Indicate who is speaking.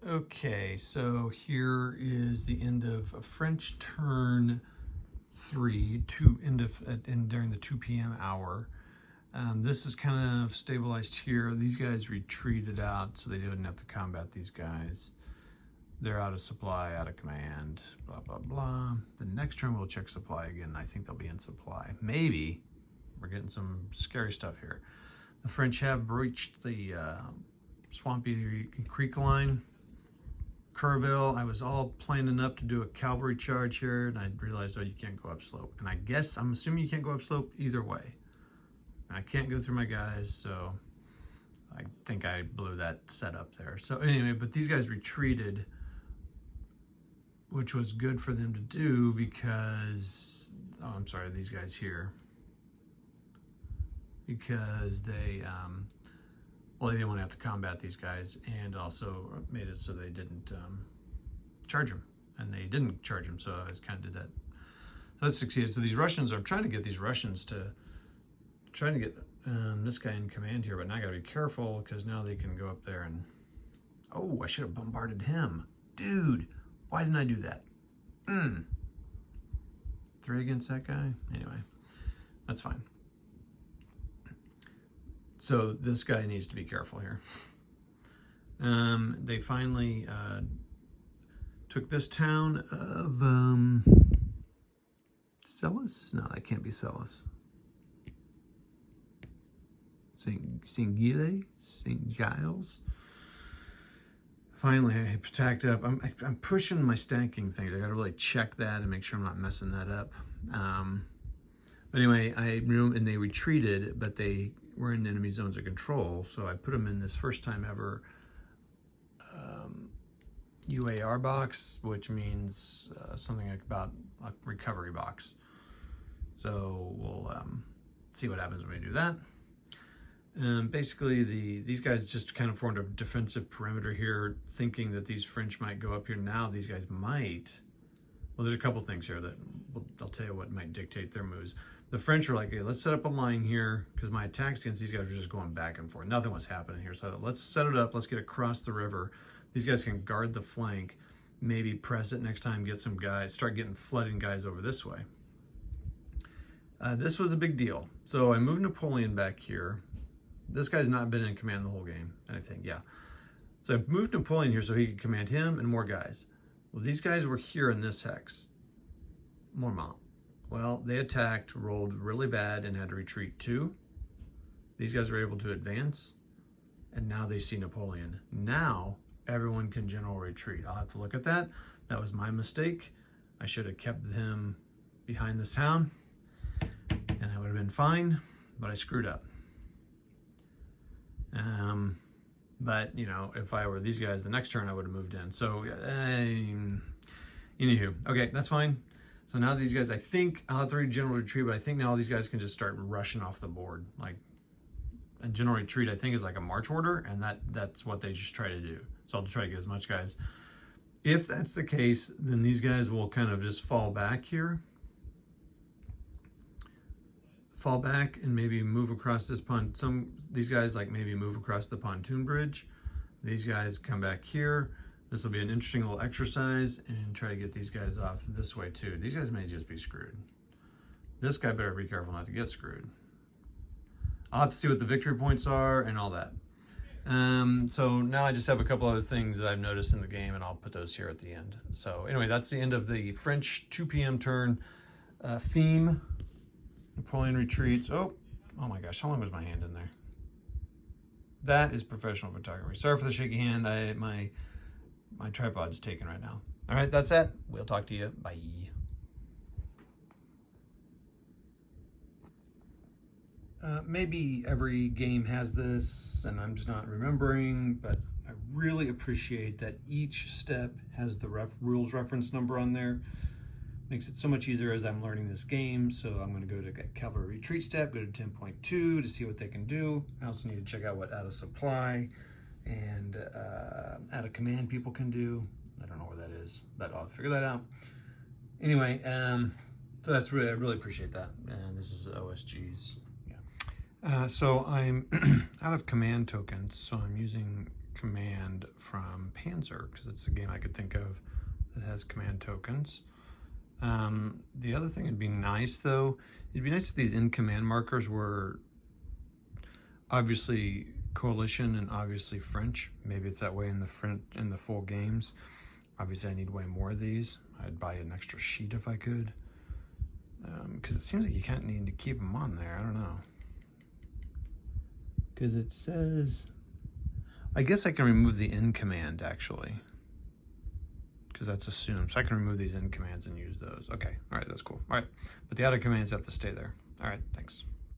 Speaker 1: Okay, so here is the end of a French turn 3, during the 2 p.m. hour. This is kind of stabilized here. These guys retreated out, so they didn't have to combat these guys. They're out of supply, out of command, blah, blah, blah. The next turn we'll check supply again. I think they'll be in supply. Maybe. We're getting some scary stuff here. The French have breached the swampy creek line. Kerrville, I was all planning up to do a cavalry charge here, and I realized, oh, you can't go upslope. And I guess, I'm assuming you can't go upslope either way. And I can't go through my guys, so I think I blew that setup there. So anyway, but these guys retreated, which was good for them to do because, oh, I'm sorry, these guys here. Because they, well, they didn't want to have to combat these guys, and also made it so they didn't charge them. And they didn't charge them, so I kind of did that. So that succeeded. So these Russians, I'm trying to get these Russians to, trying to get this guy in command here, but now I gotta be careful because now they can go up there and, oh, I should have bombarded him. Dude, why didn't I do that? 3 against that guy? Anyway, that's fine. So this guy needs to be careful here. They finally took this town of Celis? No, that can't be Celis. St. Giles. Finally, I stacked up. I'm pushing my stacking things. I got to really check that and make sure I'm not messing that up. But anyway, and they retreated, but they were in enemy zones of control. So I put them in this first time ever UAR box, which means something like about a recovery box. So we'll see what happens when we do that. Basically, these guys just kind of formed a defensive perimeter here, thinking that these French might go up here. Now these guys might. Well, there's a couple things here that I'll tell you what might dictate their moves. The French were like, hey, let's set up a line here, because my attacks against these guys were just going back and forth. Nothing was happening here. So I thought, let's set it up. Let's get across the river. These guys can guard the flank, maybe press it next time, get some guys, start getting flooding guys over this way. This was a big deal. So I moved Napoleon back here. This guy's not been in command the whole game, I think, yeah. So I moved Napoleon here so he could command him and more guys. Well, these guys were here in this hex. Mormont. Well, they attacked, rolled really bad, and had to retreat too. These guys were able to advance, and now they see Napoleon. Now, everyone can general retreat. I'll have to look at that. That was my mistake. I should have kept them behind this town, and I would have been fine, but I screwed up. But, you know, if I were these guys, the next turn I would have moved in. So, anywho, okay, that's fine. So now these guys, I think I'll have to read general retreat, but I think now all these guys can just start rushing off the board. Like, a general retreat, I think, is like a march order, and that's what they just try to do. So I'll try to get as much guys. If that's the case, then these guys will kind of just fall back here. Fall back and maybe move across this pond. These guys like maybe move across the pontoon bridge. These guys come back here. This will be an interesting little exercise and try to get these guys off this way too. These guys may just be screwed. This guy better be careful not to get screwed. I'll have to see what the victory points are and all that. So now I just have a couple other things that I've noticed in the game, and I'll put those here at the end. So anyway, that's the end of the French 2 p.m. turn theme. Napoleon retreats. Oh my gosh, how long was my hand in there? That is professional photography. Sorry for the shaky hand. My tripod's taken right now. All right, that's it. We'll talk to you. Bye. Maybe every game has this, and I'm just not remembering, but I really appreciate that each step has the rules reference number on there. Makes it so much easier as I'm learning this game. So I'm going to go to cavalry retreat step, go to 10.2 to see what they can do. I also need to check out what out of supply and out of command people can do. I don't know where that is, but I'll figure that out. Anyway, so that's really, I really appreciate that. And this is OSGs. Yeah. So I'm out of command tokens, so I'm using command from Panzer, because it's a game I could think of that has command tokens. The other thing would be nice, though, it'd be nice if these in-command markers were obviously coalition and obviously French. Maybe it's that way in the full games. Obviously I need way more of these. I'd buy an extra sheet if I could, because it seems like you kind of need to keep them on there. I don't know, because it says, I guess I can remove the in command actually, because that's assumed. So I can remove these in commands and use those. Okay, all right, that's cool. All right, but the outer commands have to stay there. All right, thanks.